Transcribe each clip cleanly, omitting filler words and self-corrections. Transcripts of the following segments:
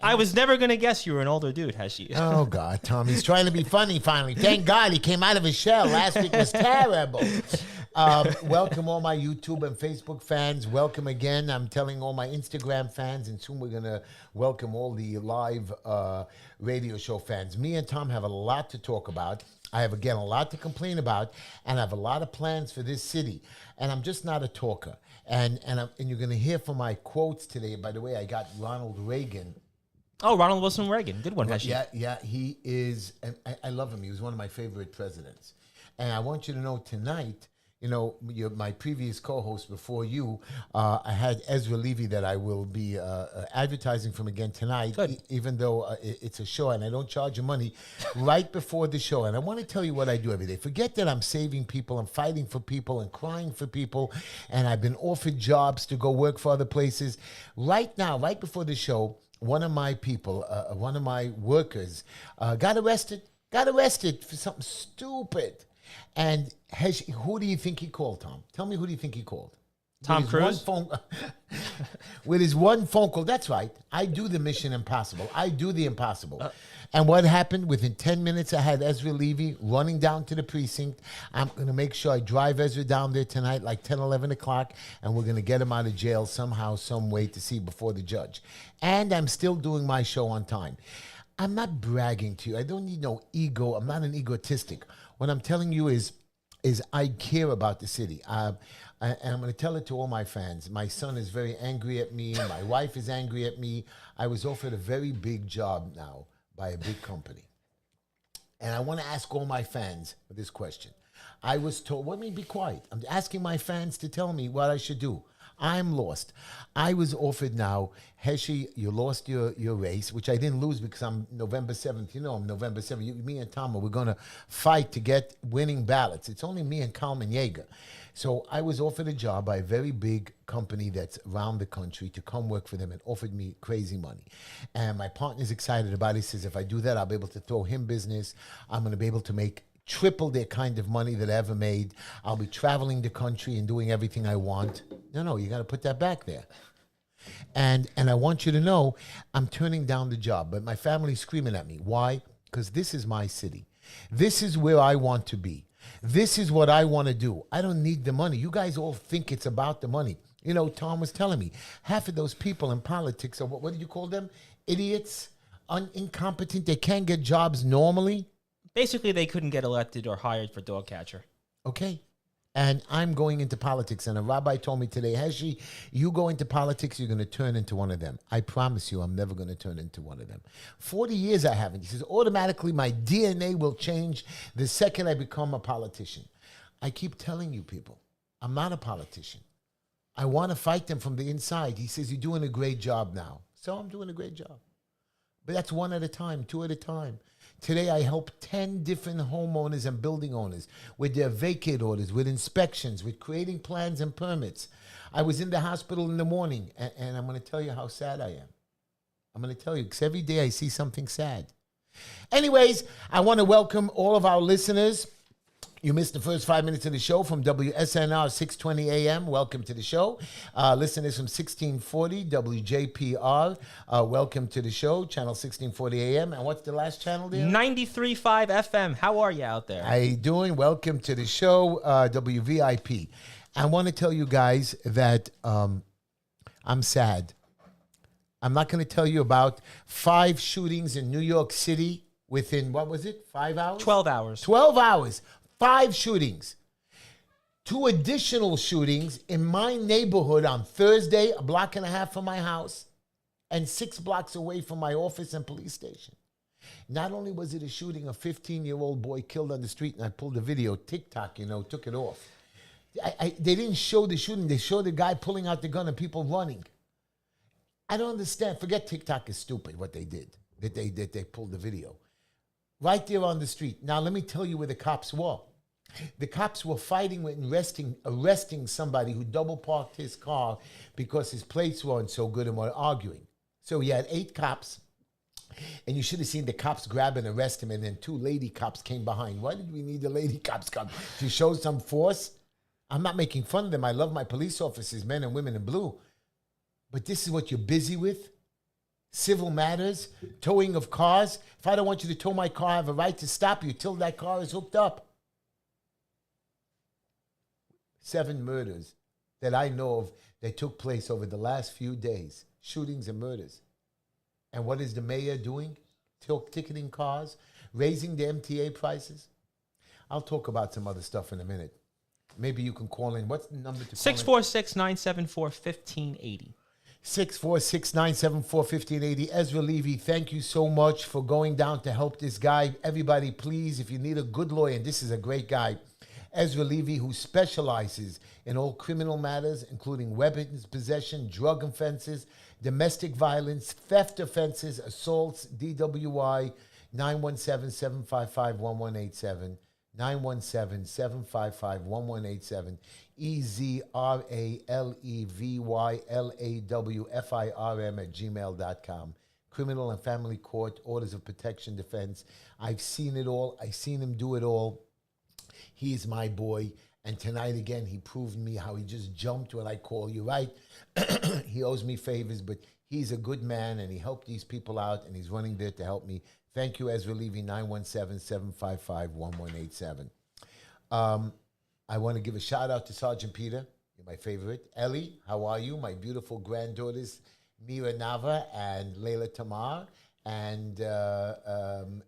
I was never going to guess you were an older dude, Heshy. Oh, God, Tom. He's trying to be funny finally. Thank God he came out of his shell. Last week was terrible. Welcome all my YouTube and Facebook fans. Welcome again. I'm telling all my Instagram fans, and soon we're going to welcome all the live radio show fans. Me and Tom have a lot to talk about. I have, again, a lot to complain about, and I have a lot of plans for this city. And I'm just not a talker. And you're going to hear from my quotes today. By the way, I got Ronald Reagan. Oh, Ronald Wilson Reagan. Good one, Heshy. Yeah, he is, and I love him. He was one of my favorite presidents. And I want you to know tonight, you know, my previous co-host before you, I had Ezra Levy that I will be advertising from again tonight, even though it's a show and I don't charge you money, right before the show. And I want to tell you what I do every day. Forget that I'm saving people, I'm fighting for people and crying for people, and I've been offered jobs to go work for other places. Right now, right before the show, one of my people, one of my workers, got arrested for something stupid. And Heshy, who do you think he called, Tom? Tell me, who do you think he called? Tom Cruise? With his one phone call. That's right. I do the Mission Impossible. I do the impossible. And what happened? Within 10 minutes, I had Ezra Levy running down to the precinct. I'm going to make sure I drive Ezra down there tonight, like 10, 11 o'clock, and we're going to get him out of jail somehow, some way to see before the judge. And I'm still doing my show on time. I'm not bragging to you. I don't need no ego. I'm not an egotistic. What I'm telling you is I care about the city. And I'm going to tell it to all my fans. My son is very angry at me. My wife is angry at me. I was offered a very big job now by a big company. And I want to ask all my fans this question. I was told, let me be quiet. I'm asking my fans to tell me what I should do. I'm lost. I was offered now, Heshy, you lost your race, which I didn't lose because I'm November 7th. You know I'm November 7th. Me and Tom, we're going to fight to get winning ballots. It's only me and Kalman Yeager. So I was offered a job by a very big company that's around the country to come work for them and offered me crazy money. And my partner's excited about it. He says, if I do that, I'll be able to throw him business. I'm going to be able to make triple the kind of money that I ever made. I'll be traveling the country and doing everything I want. No, you got to put that back there. And I want you to know I'm turning down the job, but my family's screaming at me. Why? Because this is my city. This is where I want to be. This is what I want to do. I don't need the money. You guys all think it's about the money. You know, Tom was telling me, half of those people in politics are, what did you call them? Idiots, incompetent. They can't get jobs normally. Basically, they couldn't get elected or hired for dog catcher. Okay. And I'm going into politics. And a rabbi told me today, Heshy, you go into politics, you're going to turn into one of them. I promise you, I'm never going to turn into one of them. 40 years I haven't. He says, automatically my DNA will change the second I become a politician. I keep telling you people, I'm not a politician. I want to fight them from the inside. He says, you're doing a great job now. So I'm doing a great job. But that's one at a time, two at a time. Today, I helped 10 different homeowners and building owners with their vacate orders, with inspections, with creating plans and permits. I was in the hospital in the morning, and I'm going to tell you how sad I am. I'm going to tell you, because every day I see something sad. Anyways, I want to welcome all of our listeners. You missed the first 5 minutes of the show from WSNR 620 AM. Welcome to the show. Listeners from 1640 WJPR. Welcome to the show, channel 1640 AM. And what's the last channel there? 93.5 FM. How are you out there? How you doing? Welcome to the show, WVIP. I want to tell you guys that I'm sad. I'm not going to tell you about 5 shootings in New York City within, what was it, 5 hours? 12 hours. 12 hours. 5 shootings. 2 additional shootings in my neighborhood on Thursday, a block and a half from my house, and 6 blocks away from my office and police station. Not only was it a shooting, a 15-year-old boy killed on the street, and I pulled the video, TikTok, took it off. They didn't show the shooting. They showed the guy pulling out the gun and people running. I don't understand. Forget TikTok is stupid, what they did, that they pulled the video. Right there on the street. Now, let me tell you where the cops were. The cops were fighting with arresting somebody who double parked his car because his plates weren't so good and were arguing. So he had 8 cops, and you should have seen the cops grab and arrest him, and then 2 lady cops came behind. Why did we need the lady cops come? To show some force? I'm not making fun of them. I love my police officers, men and women in blue. But this is what you're busy with? civil matters, towing of cars. If I don't want you to tow my car, I have a right to stop you till that car is hooked up. 7 murders that I know of that took place over the last few days. Shootings and murders. And what is the mayor doing? Ticketing cars, raising the MTA prices. I'll talk about some other stuff in a minute. Maybe you can call in. What's the number to call in? 646-974-1580. 646-974-1580. Ezra Levy, thank you so much for going down to help this guy. Everybody, please, if you need a good lawyer, and this is a great guy, Ezra Levy, who specializes in all criminal matters, including weapons possession, drug offenses, domestic violence, theft offenses, assaults, DWI, 917-755-1187, 917-755-1187, EZRALEVYLAWFIRM@gmail.com. Criminal and Family Court, Orders of Protection, Defense. I've seen it all. I've seen him do it all. He is my boy. And tonight, again, he proved me how he just jumped when I call you, right? He owes me favors, but he's a good man, and he helped these people out, and he's running there to help me. Thank you, Ezra Levy, 917-755-1187. I want to give a shout-out to Sergeant Peter. You're my favorite. Ellie, how are you? My beautiful granddaughters, Mira Nava and Layla Tamar, and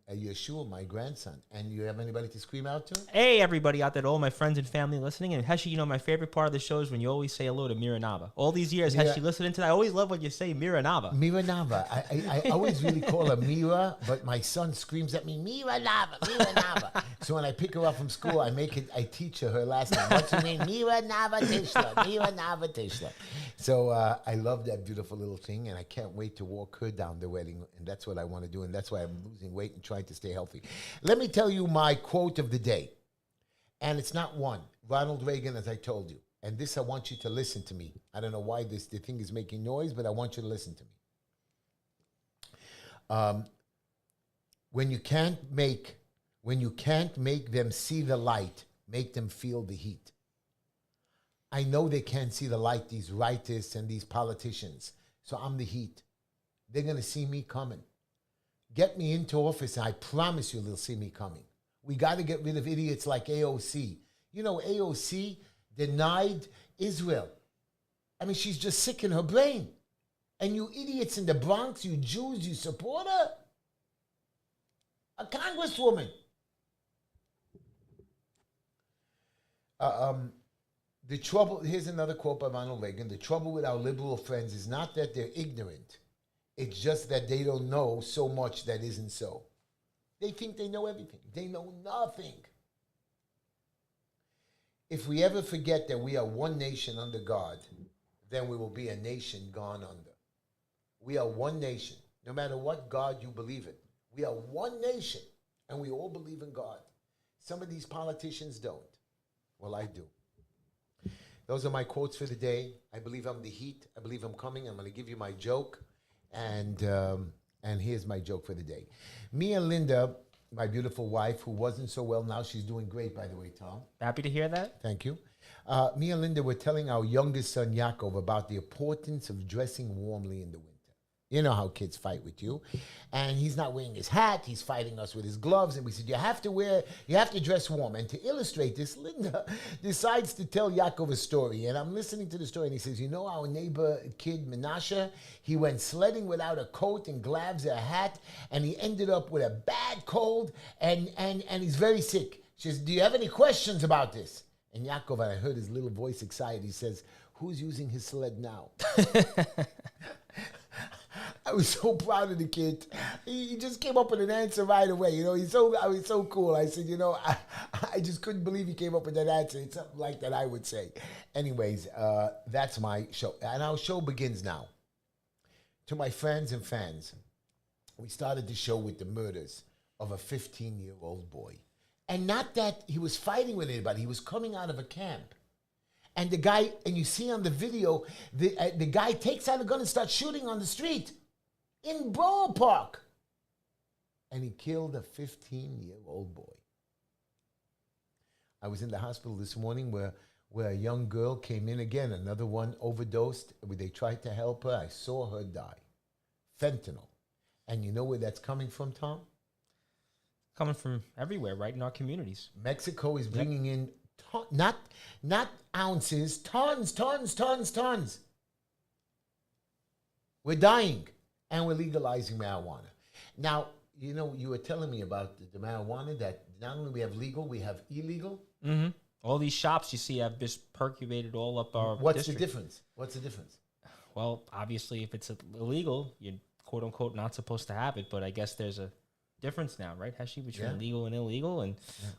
Yeshua, my grandson. And you have anybody to scream out to? Hey, everybody out there, all my friends and family listening. And Heshy, you know, my favorite part of the show is when you always say hello to Mira Nava. All these years, Heshy, listening to that, I always love when you say Mira Nava. Mira Nava. I always really call her Mira, but my son screams at me, Mira Nava, Mira Nava. So when I pick her up from school, I teach her last name. What's her name? Mira Nava Tishla. Mira Nava Tishla. So I love that beautiful little thing, and I can't wait to walk her down the wedding, and that's what I want to do, and that's why I'm losing weight and trying to stay healthy. Let me tell you my quote of the day, and it's not one. Ronald Reagan, as I told you, and this I want you to listen to me. I don't know why the thing is making noise, but I want you to listen to me. When you can't make them see the light, make them feel the heat. I know they can't see the light, these rightists and these politicians. So I'm the heat. They're going to see me coming. Get me into office, and I promise you they'll see me coming. We got to get rid of idiots like AOC. You know, AOC denied Israel. I mean, she's just sick in her brain. And you idiots in the Bronx, you Jews, you support her? A congresswoman. The trouble, here's another quote by Ronald Reagan. The trouble with our liberal friends is not that they're ignorant. It's just that they don't know so much that isn't so. They think they know everything. They know nothing. If we ever forget that we are one nation under God, then we will be a nation gone under. We are one nation. No matter what God you believe in. We are one nation, and we all believe in God. Some of these politicians don't. Well, I do. Those are my quotes for the day. I believe I'm the heat. I believe I'm coming. I'm going to give you my joke. And here's my joke for the day. Me and Linda, my beautiful wife, who wasn't so well now, she's doing great, by the way, Tom. Happy to hear that. Thank you. Me and Linda were telling our youngest son, Yaakov, about the importance of dressing warmly in the winter. You know how kids fight with you. And he's not wearing his hat. He's fighting us with his gloves. And we said, you have to dress warm. And to illustrate this, Linda decides to tell Yaakov a story. And I'm listening to the story, and he says, you know our neighbor kid, Menashe? He went sledding without a coat and gloves or a hat, and he ended up with a bad cold, and he's very sick. She says, do you have any questions about this? And Yaakov, and I heard his little voice excited, he says, who's using his sled now? I was so proud of the kid. He just came up with an answer right away. You know, I was so cool. I said, you know, I just couldn't believe he came up with that answer. It's something like that I would say. Anyways, that's my show. And our show begins now. To my friends and fans, we started the show with the murders of a 15-year-old boy. And not that he was fighting with anybody. He was coming out of a camp. And the guy, and you see on the video, the guy takes out a gun and starts shooting on the street in Borough Park. And he killed a 15-year-old boy. I was in the hospital this morning where a young girl came in again, another one overdosed. They tried to help her. I saw her die. fentanyl. And you know where that's coming from, Tom? Coming from everywhere, right in our communities. Mexico is bringing in not ounces, tons. We're dying, and we're legalizing marijuana. Now, you know, you were telling me about the marijuana that not only we have legal, we have illegal. Mm-hmm. All these shops you see have just percolated all up our What's district. the difference? What's the difference? Well, obviously, if it's illegal, you're quote unquote not supposed to have it. But I guess there's a difference now, right, Heshy, between legal and illegal. And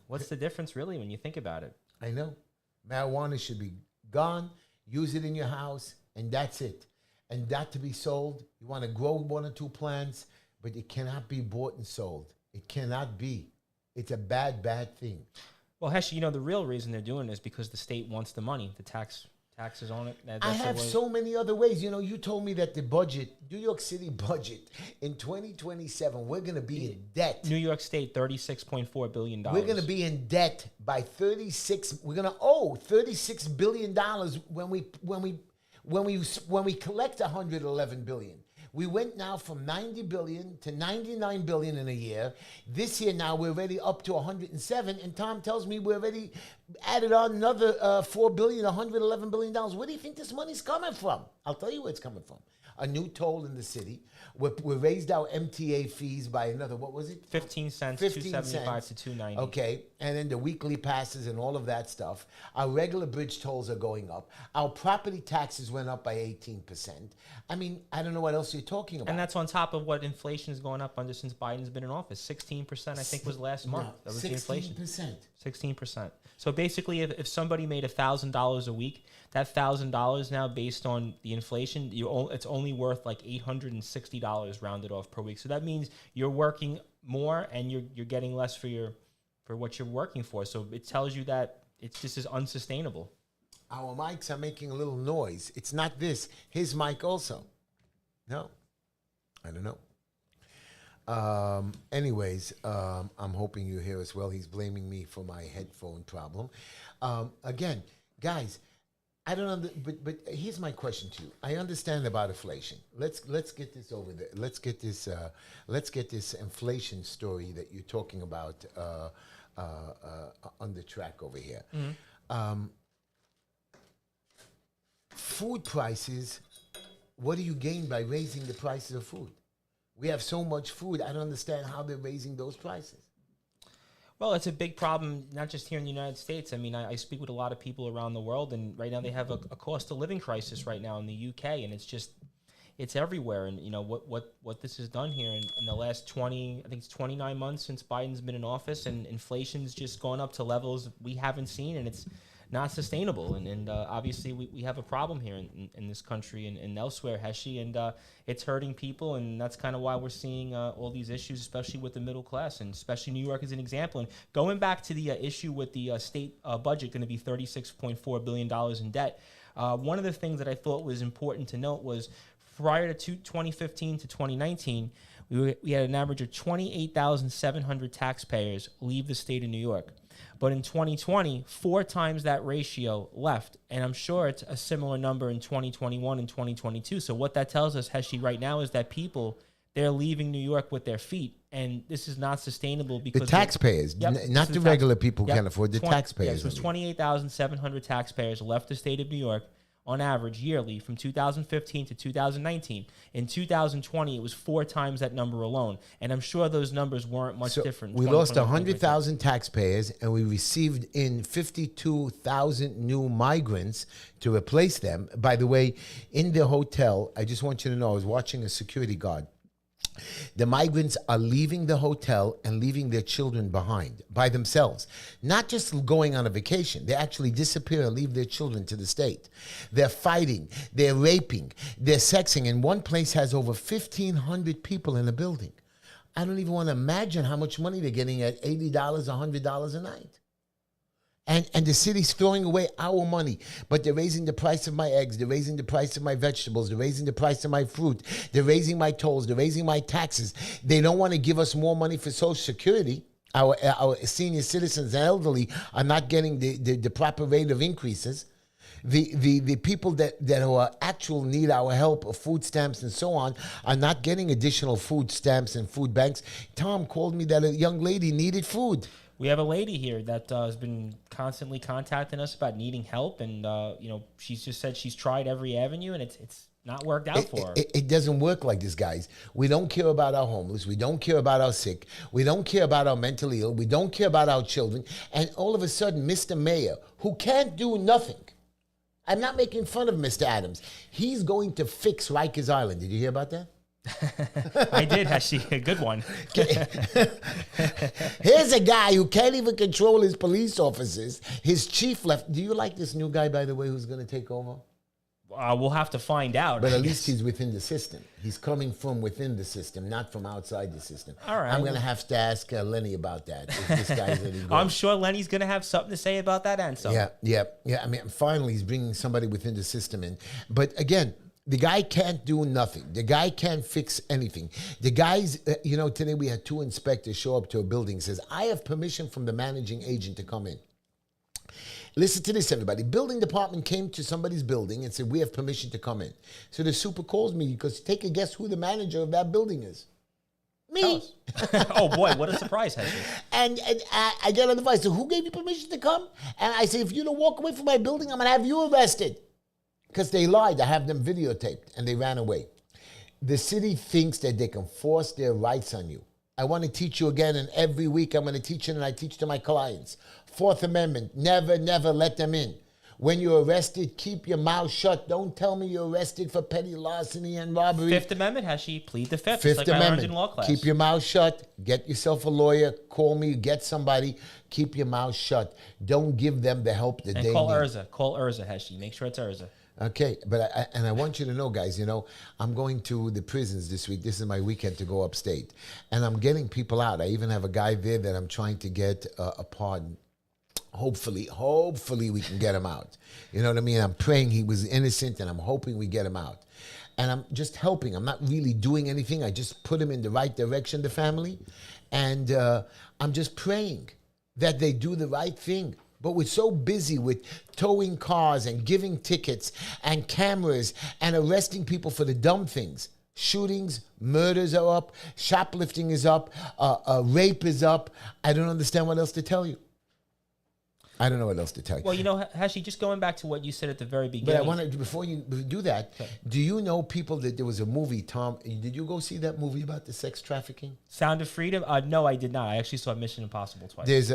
what's the difference really when you think about it? I know. Marijuana should be gone. Use it in your house, and that's it. And that to be sold, you want to grow 1 or 2 plants, but it cannot be bought and sold. It cannot be. It's a bad thing. Well, Heshy, you know, the real reason they're doing it is because the state wants the money, the taxes on it. I have so many other ways. You know, you told me that the budget, New York City budget, in 2027, we're going to be in debt. New York State, $36.4 billion. We're going to be in debt by we're going to owe $36 billion when we collect $111 billion. We went now from 90 billion to 99 billion in a year. This year now we're already up to 107, and Tom tells me we're already added on another 4 billion, 111 billion dollars. Where do you think this money's coming from? I'll tell you where it's coming from. A new toll in the city. We raised our MTA fees by another, what was it? 15 cents, 275 to 290. Okay, and then the weekly passes and all of that stuff. Our regular bridge tolls are going up. Our property taxes went up by 18%. I mean, I don't know what else you're talking about. And that's on top of what inflation is going up since Biden's been in office. 16%, I think, was last month. That was 16%. The inflation. 16%. So basically, if somebody made $1,000 a week, that $1,000 now, based on the inflation, it's only worth like $860 rounded off per week. So that means you're working more and you're getting less for what you're working for. So it tells you that this is unsustainable. Our mics are making a little noise. It's not this. His mic also. No, I don't know. Anyways, I'm hoping you hear us well. He's blaming me for my headphone problem. Again, guys, I don't know, but here's my question to you. I understand about inflation. Let's get this over there. Let's get this inflation story that you're talking about on the track over here. Mm-hmm. Food prices. What do you gain by raising the prices of food? We have so much food. I don't understand how they're raising those prices. Well, it's a big problem, not just here in the United States. I mean, I speak with a lot of people around the world, and right now they have a cost of living crisis right now in the UK, and it's everywhere. And, you know, what this has done here in the last 29 months since Biden's been in office, and inflation's just gone up to levels we haven't seen, and it's not sustainable. And obviously we have a problem here in this country and elsewhere, Heshy, and it's hurting people, and that's kind of why we're seeing all these issues, especially with the middle class, and especially New York as an example. And going back to the issue with the state budget going to be $36.4 billion in debt, one of the things that I thought was important to note was prior to 2015 to 2019, we had an average of 28,700 taxpayers leave the state of New York. But in 2020, 4 times that ratio left. And I'm sure it's a similar number in 2021 and 2022. So what that tells us, Heshy, right now is that people, they're leaving New York with their feet. And this is not sustainable because... The taxpayers, not the regular people who can't afford, the taxpayers. Yes, it was 28,700 taxpayers left the state of New York on average yearly from 2015 to 2019. In 2020, it was 4 times that number alone. And I'm sure those numbers weren't much different. We lost 100,000 taxpayers, and we received in 52,000 new migrants to replace them. By the way, in the hotel, I just want you to know, I was watching a security guard. The migrants are leaving the hotel and leaving their children behind by themselves. Not just going on a vacation. They actually disappear and leave their children to the state. They're fighting. They're raping. They're sexing. And one place has over 1,500 people in a building. I don't even want to imagine how much money they're getting at $80, $100 a night. And the city's throwing away our money, but they're raising the price of my eggs, they're raising the price of my vegetables, they're raising the price of my fruit, they're raising my tolls, they're raising my taxes. They don't want to give us more money for Social Security. Our senior citizens and elderly are not getting the proper rate of increases. The people that are actual need our help of food stamps and so on are not getting additional food stamps and food banks. Tom called me that a young lady needed food. We have a lady here that has been constantly contacting us about needing help, and she's just said she's tried every avenue, and it's not worked out for her. It doesn't work like this, guys. We don't care about our homeless. We don't care about our sick. We don't care about our mentally ill. We don't care about our children. And all of a sudden, Mr. Mayor, who can't do nothing, I'm not making fun of Mr. Adams, he's going to fix Rikers Island. Did you hear about that? I did, Heshy. A good one. Here's a guy who can't even control his police officers. His chief left. Do you like this new guy, by the way, who's going to take over? We'll have to find out. But at least he's within the system. He's coming from within the system, not from outside the system. All right. I'm going to have to ask Lenny about that. If this guy's any good. I'm sure Lenny's going to have something to say about that and something. Yeah. I mean, finally, he's bringing somebody within the system in. But again, the guy can't do nothing. The guy can't fix anything. The guys, today we had 2 inspectors show up to a building, says, I have permission from the managing agent to come in. Listen to this, everybody. Building department came to somebody's building and said, we have permission to come in. So the super calls me because take a guess who the manager of that building is. Me. Oh, boy, what a surprise, Heshy. And I get on the phone. So who gave you permission to come? And I say, if you don't walk away from my building, I'm going to have you arrested. Because they lied. I have them videotaped, and they ran away. The city thinks that they can force their rights on you. I want to teach you again, and every week I'm going to teach it, and I teach to my clients. Fourth Amendment, never, never let them in. When you're arrested, keep your mouth shut. Don't tell me you're arrested for petty larceny and robbery. Fifth Amendment, Heshy. Plead the Fifth. Fifth It's like Amendment. in law class. Keep your mouth shut. Get yourself a lawyer. Call me. Get somebody. Keep your mouth shut. Don't give them the help that they call need. Urza. Call Urza, Heshy. Make sure it's Urza. Okay, but I want you to know, guys, I'm going to the prisons this week. This is my weekend to go upstate. And I'm getting people out. I even have a guy there that I'm trying to get a pardon. Hopefully we can get him out. You know what I mean? I'm praying he was innocent, and I'm hoping we get him out. And I'm just helping. I'm not really doing anything. I just put him in the right direction, the family. And I'm just praying that they do the right thing. But we're so busy with towing cars and giving tickets and cameras and arresting people for the dumb things. Shootings, murders are up, shoplifting is up, rape is up. I don't understand what else to tell you. I don't know what else to tell you. Well, Heshy, just going back to what you said at the very beginning. But I want to, before you do that, do you know people that there was a movie, Tom? Did you go see that movie about the sex trafficking? Sound of Freedom? No, I did not. I actually saw Mission Impossible twice.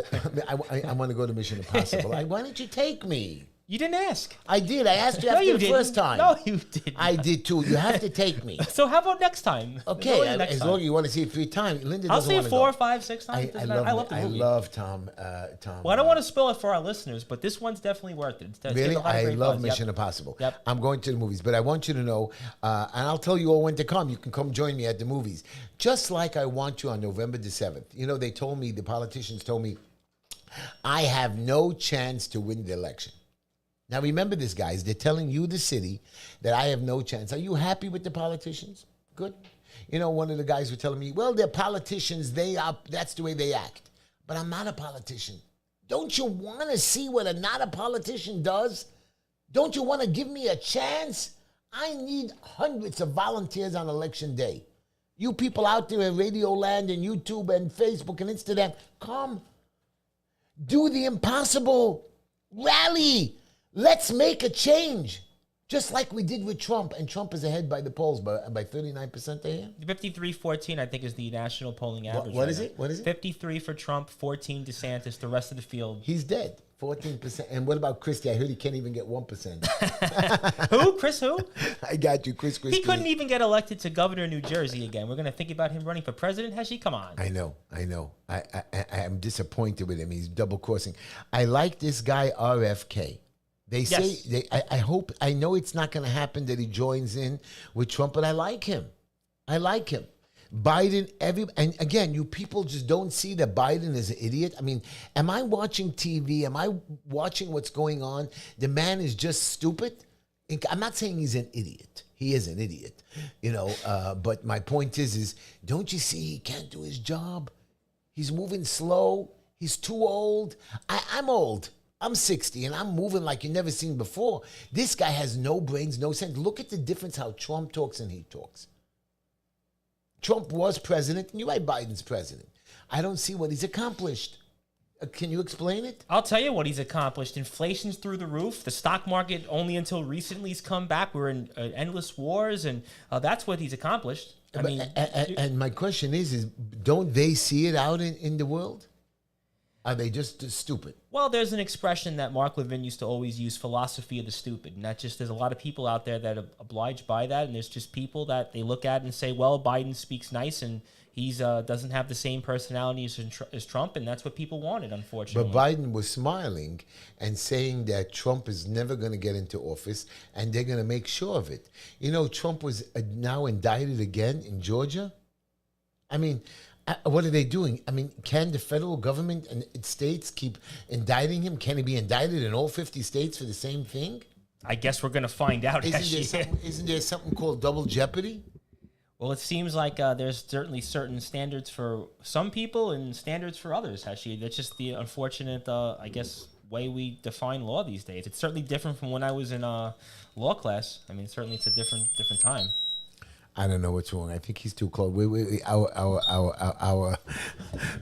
I want to go to Mission Impossible. Why don't you take me? You didn't ask. I did. I asked you after the first time. No, you didn't. I did too. You have to take me. So how about next time? Okay, as long as you want to see it 3 times. Linda I'll doesn't see want it to 4, 5, 6 times. I love the movie. I love Tom. Well, I don't want to spoil it for our listeners, but this one's definitely worth it. Really? I love Mission Impossible. Yep. I'm going to the movies, but I want you to know, and I'll tell you all when to come. You can come join me at the movies. Just like I want you on November the 7th. They told me, the politicians told me, I have no chance to win the election. Now, remember this, guys. They're telling you, the city, that I have no chance. Are you happy with the politicians? Good. One of the guys were telling me, well, they're politicians. That's the way they act. But I'm not a politician. Don't you want to see what a not a politician does? Don't you want to give me a chance? I need hundreds of volunteers on election day. You people out there in Radio Land and YouTube and Facebook and Instagram, come. Do the impossible. Rally. Let's make a change. Just like we did with Trump. And Trump is ahead by the polls by 39% there. 53-14, I think, is the national polling average. What is it? 53 for Trump, 14 DeSantis. The rest of the field. He's dead. 14%. And what about Christie? I heard he can't even get 1%. Who? Chris who? I got you, Chris Christie. He couldn't even get elected to governor of New Jersey again. We're going to think about him running for president, Heshy? Come on. I know. I am disappointed with him. He's double-crossing. I like this guy, RFK. They say, yes. I know it's not going to happen that he joins in with Trump, but I like him. Biden, and again, you people just don't see that Biden is an idiot. I mean, am I watching TV? Am I watching what's going on? The man is just stupid. I'm not saying he's an idiot. He is an idiot, but my point is don't you see he can't do his job? He's moving slow. He's too old. I'm old. I'm 60 and I'm moving like you've never seen before. This guy has no brains, no sense. Look at the difference how Trump talks and he talks. Trump was president, and you're right, Biden's president. I don't see what he's accomplished. Can you explain it? I'll tell you what he's accomplished. Inflation's through the roof. The stock market only until recently has come back. We're in endless wars, and that's what he's accomplished. I mean, and my question is don't they see it out in the world? Are they just stupid? Well, there's an expression that Mark Levin used to always use, philosophy of the stupid. And that just, there's a lot of people out there that are obliged by that. And there's just people that they look at and say, well, Biden speaks nice and he's doesn't have the same personality as Trump. And that's what people wanted, unfortunately. But Biden was smiling and saying that Trump is never going to get into office and they're going to make sure of it. You know, Trump was now indicted again in Georgia. I mean, what are they doing? I mean, can the federal government and states keep indicting him? Can he be indicted in all 50 states for the same thing? I guess we're going to find out. Isn't there something called double jeopardy? Well, it seems like there's certainly certain standards for some people and standards for others, Heshy. That's just the unfortunate, I guess, way we define law these days. It's certainly different from when I was in law class. I mean, certainly it's a different time. I don't know what's wrong. I think he's too close. Our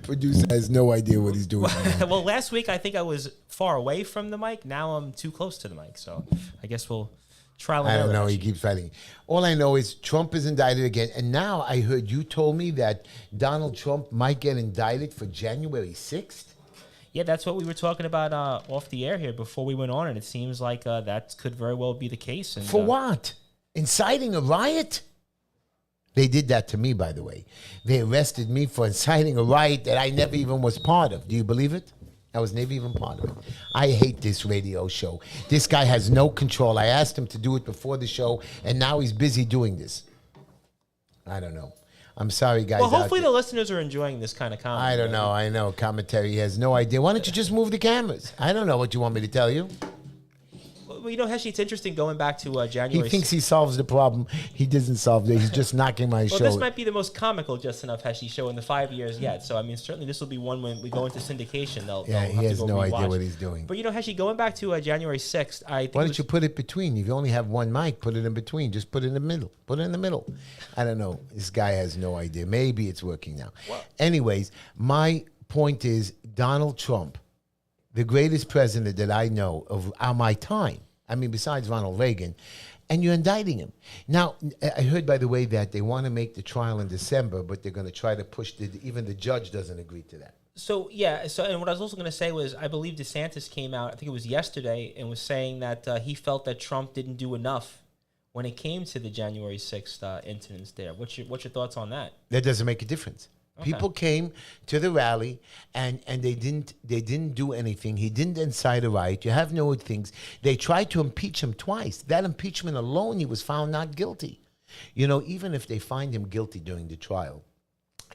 producer has no idea what he's doing. Well, last week I think I was far away from the mic. Now I'm too close to the mic. So I guess we'll trial and error. I don't know. He keeps fighting. All I know is Trump is indicted again. And now I heard you told me that Donald Trump might get indicted for January 6th. Yeah, that's what we were talking about off the air here before we went on. And it seems like that could very well be the case. And, for what? Inciting a riot? They did that to me, by the way. They arrested me for inciting a riot that I never even was part of. Do you believe it? I was never even part of it. I hate this radio show. This guy has no control. I asked him to do it before the show, and now he's busy doing this. I don't know. I'm sorry, guys. Well, hopefully the listeners are enjoying this kind of commentary. I don't know. I know. Commentary. He has no idea. Why don't you just move the cameras? I don't know what you want me to tell you. Well, you know, Heshy, it's interesting going back to January. He thinks he solves the problem. He doesn't solve it. He's just knocking my show. Well, this might be the most comical Just Enough Heshy show in the 5 years yet. So, I mean, certainly this will be one when we go into syndication. He has no idea what he's doing. But, you know, Heshy, going back to January 6th, I think why don't you put it between? If you only have one mic, put it in between. Just put it in the middle. Put it in the middle. I don't know. This guy has no idea. Maybe it's working now. Well, anyways, my point is Donald Trump, the greatest president that I know of my time. I mean, besides Ronald Reagan, and you're indicting him. Now, I heard, by the way, that they want to make the trial in December, but they're going to try to push even the judge doesn't agree to that. So, yeah. So, and what I was also going to say was, I believe DeSantis came out, I think it was yesterday, and was saying that he felt that Trump didn't do enough when it came to the January 6th incidents there. What's your thoughts on that? That doesn't make a difference. Okay. People came to the rally and they didn't do anything. He didn't incite a riot. You have no things. They tried to impeach him twice. That impeachment alone, he was found not guilty. You know, even if they find him guilty during the trial,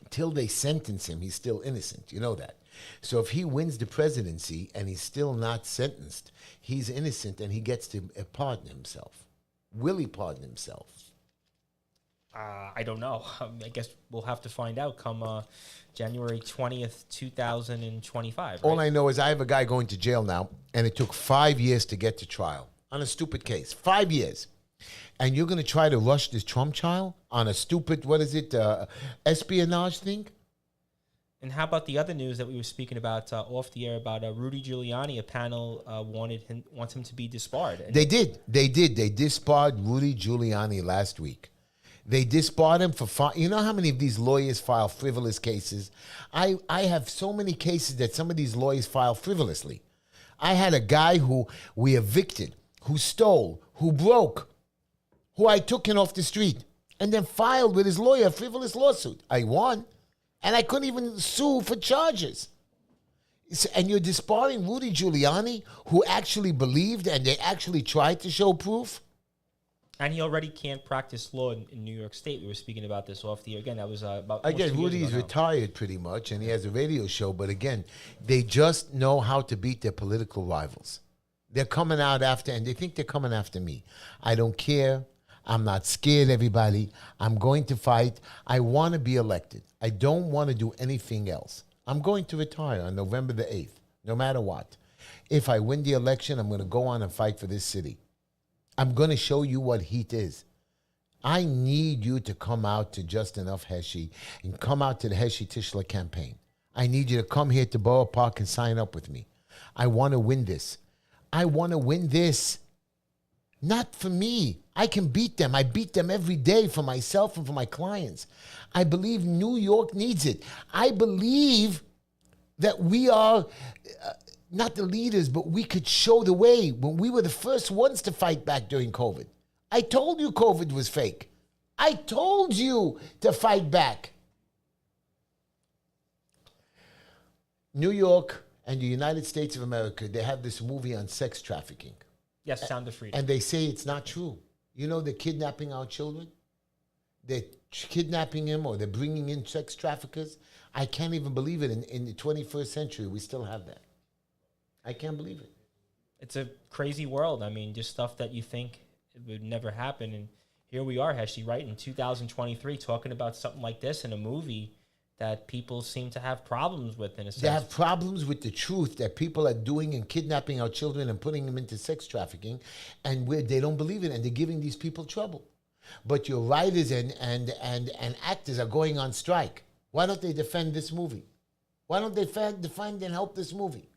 until they sentence him, he's still innocent. You know that. So if he wins the presidency and he's still not sentenced, he's innocent and he gets to pardon himself. Will he pardon himself? I don't know. I guess we'll have to find out come January 20th, 2025. Right? All I know is I have a guy going to jail now, and it took 5 years to get to trial on a stupid case. 5 years. And you're going to try to rush this Trump trial on a stupid, espionage thing? And how about the other news that we were speaking about off the air about Rudy Giuliani? A panel wants him to be disbarred. And they did. They disbarred Rudy Giuliani last week. They disbarred him for you know how many of these lawyers file frivolous cases? I have so many cases that some of these lawyers file frivolously. I had a guy who we evicted, who stole, who broke, who I took in off the street, and then filed with his lawyer a frivolous lawsuit. I won, and I couldn't even sue for charges. And you're disbarring Rudy Giuliani, who actually believed and they actually tried to show proof? And he already can't practice law in New York State. We were speaking about this off the air. Again, that was about I guess Rudy's retired pretty much, and he has a radio show. But again, they just know how to beat their political rivals. They're coming out after, and they think they're coming after me. I don't care. I'm not scared, everybody. I'm going to fight. I want to be elected. I don't want to do anything else. I'm going to retire on November the 8th, no matter what. If I win the election, I'm going to go on and fight for this city. I'm going to show you what heat is. I need you to come out to Just Enough Heshy and come out to the Heshy Tishler campaign. I need you to come here to Borough Park and sign up with me. I want to win this. I want to win this. Not for me. I can beat them. I beat them every day for myself and for my clients. I believe New York needs it. I believe that we are not the leaders, but we could show the way when we were the first ones to fight back during COVID. I told you COVID was fake. I told you to fight back. New York and the United States of America, they have this movie on sex trafficking. Yes, Sound of Freedom. And they say it's not true. You know, they're kidnapping our children. They're kidnapping them, or they're bringing in sex traffickers. I can't even believe it. In the 21st century, we still have that. I can't believe it. It's a crazy world. I mean, just stuff that you think it would never happen. And here we are, Heshy, right, in 2023, talking about something like this in a movie that people seem to have problems with, in a sense. They have problems with the truth that people are doing and kidnapping our children and putting them into sex trafficking, and they don't believe it, and they're giving these people trouble. But your writers and actors are going on strike. Why don't they defend this movie? Why don't they defend and help this movie?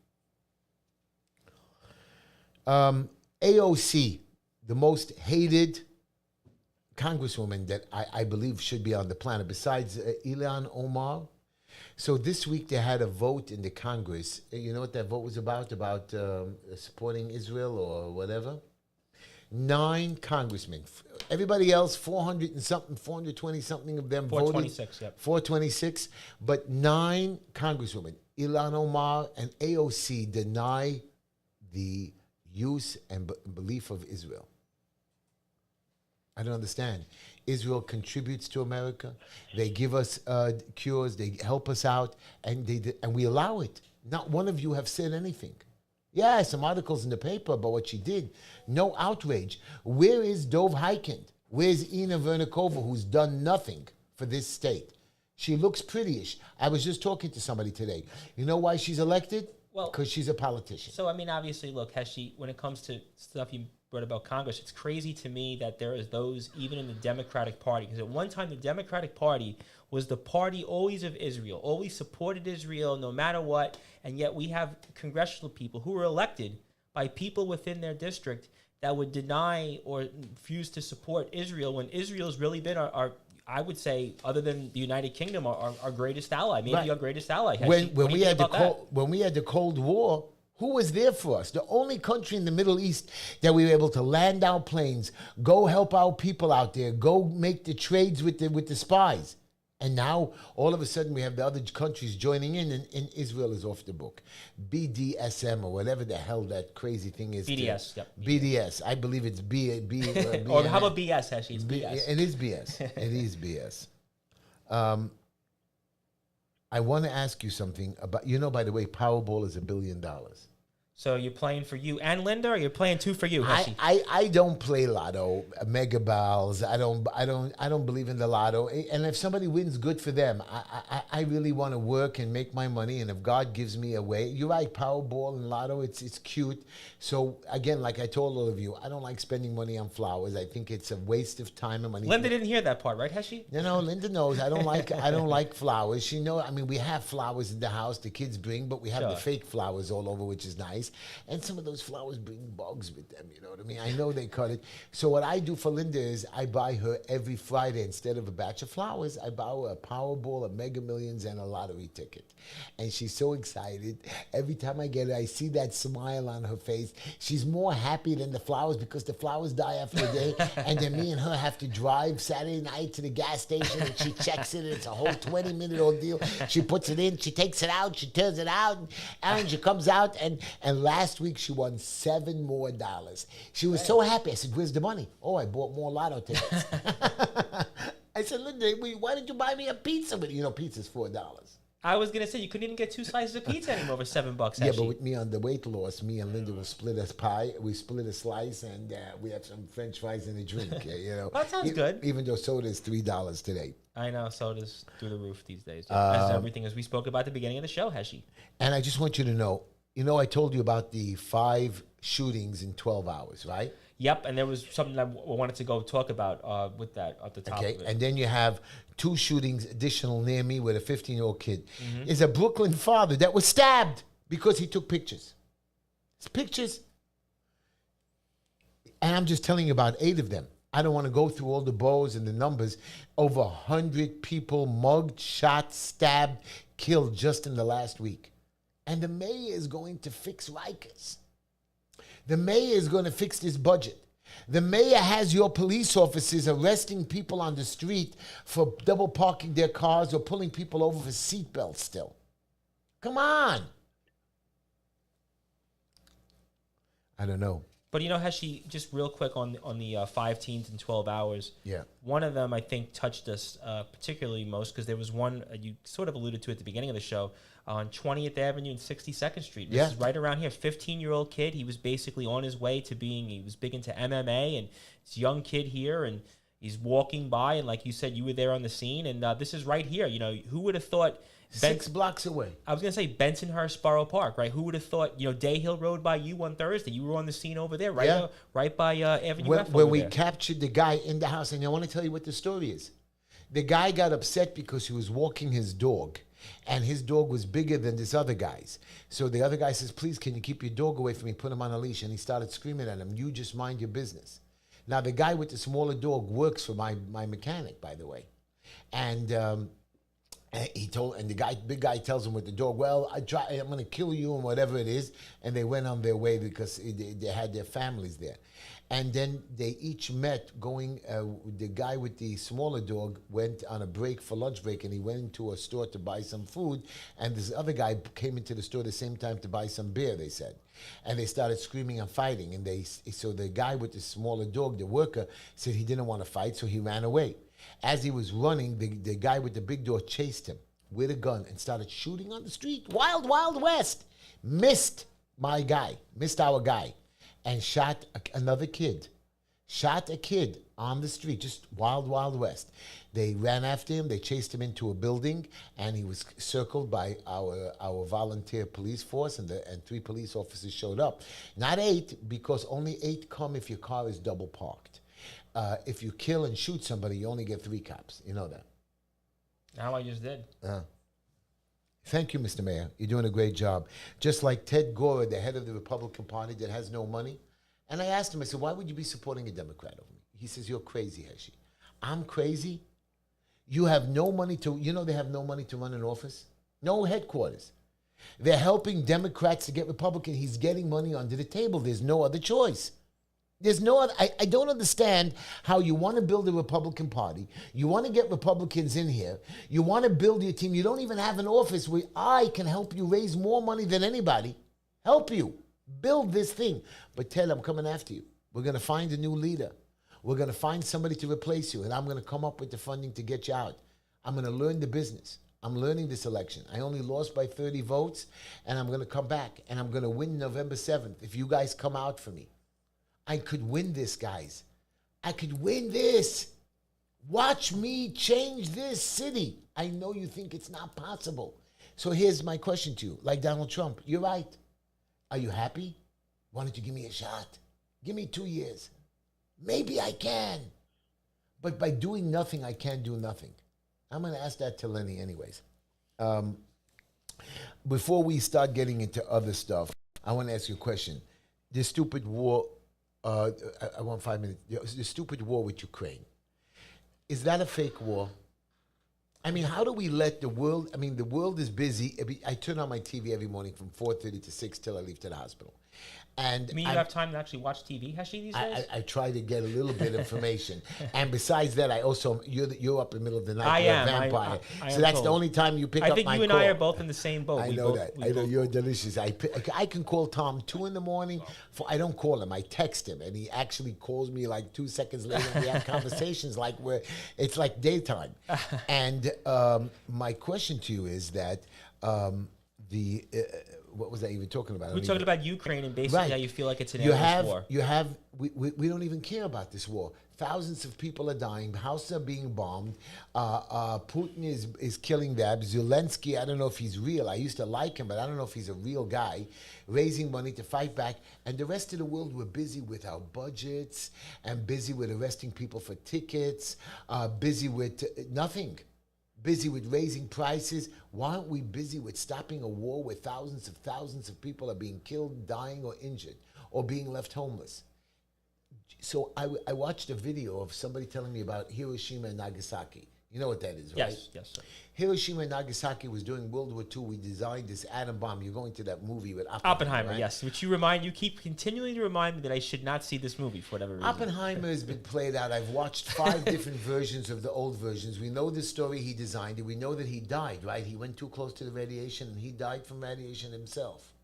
AOC, the most hated congresswoman that I believe should be on the planet, besides Ilhan Omar. So this week they had a vote in the Congress. You know what that vote was about? About supporting Israel or whatever? 9 congressmen. Everybody else, 400 and something, 420 something of them 426, voted. yep. 426. But 9 congresswomen, Ilhan Omar and AOC, deny the use and belief of Israel. I don't understand. Israel contributes to America. They give us cures. They help us out, and we allow it. Not one of you have said anything. Yeah, some articles in the paper about what she did. No outrage. Where is Dov Hikind? Where's Ina Vernikova, who's done nothing for this state? She looks prettyish. I was just talking to somebody today. You know why she's elected? Well, because she's a politician. So, I mean, obviously, look, Heshy, when it comes to stuff you brought about Congress, it's crazy to me that there is those even in the Democratic Party. Because at one time, the Democratic Party was the party always of Israel, always supported Israel no matter what. And yet we have congressional people who were elected by people within their district that would deny or refuse to support Israel when Israel's really been our I would say, other than the United Kingdom, our greatest ally, maybe Right. our greatest ally. When we had the Cold War, who was there for us? The only country in the Middle East that we were able to land our planes, go help our people out there, go make the trades with the spies. And now, all of a sudden, we have the other countries joining in, and Israel is off the book. BDSM, or whatever the hell that crazy thing is. BDS, yep. BDS. I believe it's B. Or how about BS, Heshy? It's BS. It is BS. It is BS. I want to ask you something about, by the way, Powerball is $1 billion. So you're playing for you and Linda, or you're playing 2 for you, Heshy? I don't play lotto, mega balls. I don't believe in the lotto. And if somebody wins, good for them. I really want to work and make my money. And if God gives me a way, you're right. Powerball and lotto, it's cute. So again, like I told all of you, I don't like spending money on flowers. I think it's a waste of time and money. Linda didn't hear that part, right, Heshy? No, Linda knows I don't like flowers. She knows. I mean, we have flowers in the house the kids bring, but we have the fake flowers all over, which is nice. And some of those flowers bring bugs with them, you know what I mean? I know they cut it. So what I do for Linda is I buy her every Friday, instead of a batch of flowers, I buy her a Powerball, a Mega Millions, and a lottery ticket. And she's so excited. Every time I get it, I see that smile on her face. She's more happy than the flowers, because the flowers die after a day. And then me and her have to drive Saturday night to the gas station, and she checks it, and it's a whole 20-minute ordeal. She puts it in, she takes it out, she turns it out, and she comes out, and last week she won $7 more. She was so happy. I said, "Where's the money?" "Oh, I bought more lotto tickets." I said, "Linda, why didn't you buy me a pizza?" But pizza's $4. I was going to say, you couldn't even get 2 slices of pizza anymore for $7, Heshy. Yeah, but with me on the weight loss, me and Linda will split a pie. We split a slice, and we have some French fries and a drink. Well, that sounds good. Even though soda is $3 today. I know, soda's through the roof these days. As everything as we spoke about at the beginning of the show, Heshy. And I just want you to know, You know, I told you about the 5 shootings in 12 hours, right? Yep, and there was something I wanted to go talk about with that at the top Okay, of it. and then you have 2 shootings additional near me with a 15-year-old kid. Is a Brooklyn father that was stabbed because he took pictures. It's pictures. And I'm just telling you about 8 of them. I don't want to go through all the bows and the numbers. Over 100 people mugged, shot, stabbed, killed just in the last week. And the mayor is going to fix Rikers. The mayor is going to fix this budget. The mayor has your police officers arresting people on the street for double parking their cars or pulling people over for seatbelts still. Come on. I don't know. But you know, Heshy, just real quick on the 5 teens in 12 hours. Yeah. One of them I think touched us particularly most because there was one you sort of alluded to at the beginning of the show on 20th Avenue and 62nd Street. This is right around here. 15-year-old kid. He was basically on his way to he was big into MMA, and this young kid here, and he's walking by, and like you said, you were there on the scene, and this is right here. You know, who would have thought? 6 blocks away. I was going to say Bensonhurst Borough Park, right? Who would have thought, you know, Day Hill Road by you on Thursday? You were on the scene over there, right? Right by Avenue F where over we there. captured the guy in the house. And I want to tell you what the story is. The guy got upset because he was walking his dog, and his dog was bigger than this other guy's. So the other guy says, please, can you keep your dog away from me? Put him on a leash. And he started screaming at him, you just mind your business. Now, the guy with the smaller dog works for my mechanic, by the way. And the big guy tells him with the dog, well, I'm going to kill you and whatever it is. And they went on their way because they had their families there. And then they each met going, the guy with the smaller dog went on a break for lunch break, and he went into a store to buy some food. And this other guy came into the store at the same time to buy some beer, they said. And they started screaming and fighting. And so the guy with the smaller dog, the worker, said he didn't want to fight, so he ran away. As he was running, the guy with the big dog chased him with a gun and started shooting on the street. Wild, Wild West. Missed our guy, and shot another kid. Shot a kid on the street, just Wild, Wild West. They ran after him. They chased him into a building, and he was circled by our volunteer police force, and 3 police officers showed up. Not 8, because only 8 come if your car is double parked. If you kill and shoot somebody, you only get 3 cops. You know that. Now I just did. Thank you, Mr. Mayor. You're doing a great job. Just like Ted Gore, the head of the Republican Party that has no money. And I asked him, I said, why would you be supporting a Democrat over me? He says, you're crazy, Heshy. I'm crazy? You have no money they have no money to run an office? No headquarters. They're helping Democrats to get Republican. He's getting money under the table. There's no other choice. There's no other. I don't understand how you want to build a Republican Party. You want to get Republicans in here. You want to build your team. You don't even have an office where I can help you raise more money than anybody. Help you build this thing. But Ted, I'm coming after you. We're going to find a new leader. We're going to find somebody to replace you. And I'm going to come up with the funding to get you out. I'm going to learn the business. I'm learning this election. I only lost by 30 votes. And I'm going to come back. And I'm going to win November 7th if you guys come out for me. I could win this, guys. I could win this. Watch me change this city. I know you think it's not possible. So here's my question to you. Like Donald Trump, you're right. Are you happy? Why don't you give me a shot? Give me 2 years. Maybe I can. But by doing nothing, I can't do nothing. I'm going to ask that to Lenny anyways. Before we start getting into other stuff, I want to ask you a question. This stupid war... I want 5 minutes. The stupid war with Ukraine. Is that a fake war? I mean, how do we let the world... I mean, the world is busy. I turn on my TV every morning from 4:30 to 6 till I leave to the hospital. And you mean you have time to actually watch TV, Heshy, these days? I try to get a little bit of information. And besides that, I also... You're up in the middle of the night. I you're am. a vampire. I so am that's told. the only time you pick up my I call. think you and I are both in the same boat. I know that. I know you're delicious. I can call Tom 2 in the morning. I don't call him. I text him, and he actually calls me like 2 seconds later. And we have conversations like where it's like daytime. And my question to you is that what was I even talking about? We're talking about Ukraine and basically how you feel like it's an endless war. We don't even care about this war. Thousands of people are dying. Houses are being bombed. Putin is killing them. Zelensky, I don't know if he's real. I used to like him, but I don't know if he's a real guy, raising money to fight back. And the rest of the world, we're busy with our budgets and busy with arresting people for tickets, busy with nothing. Busy with raising prices. Why aren't we busy with stopping a war where thousands of people are being killed, dying, or injured, or being left homeless? So I watched a video of somebody telling me about Hiroshima and Nagasaki. You know what that is, right? Yes, sir. Hiroshima and Nagasaki was during World War II. We designed this atom bomb. You're going to that movie with Oppenheimer, right? yes. Which you keep continuing to remind me that I should not see this movie for whatever reason. Oppenheimer has been played out. I've watched 5 different versions of the old versions. We know the story. He designed it. We know that he died, right? He went too close to the radiation, and he died from radiation himself.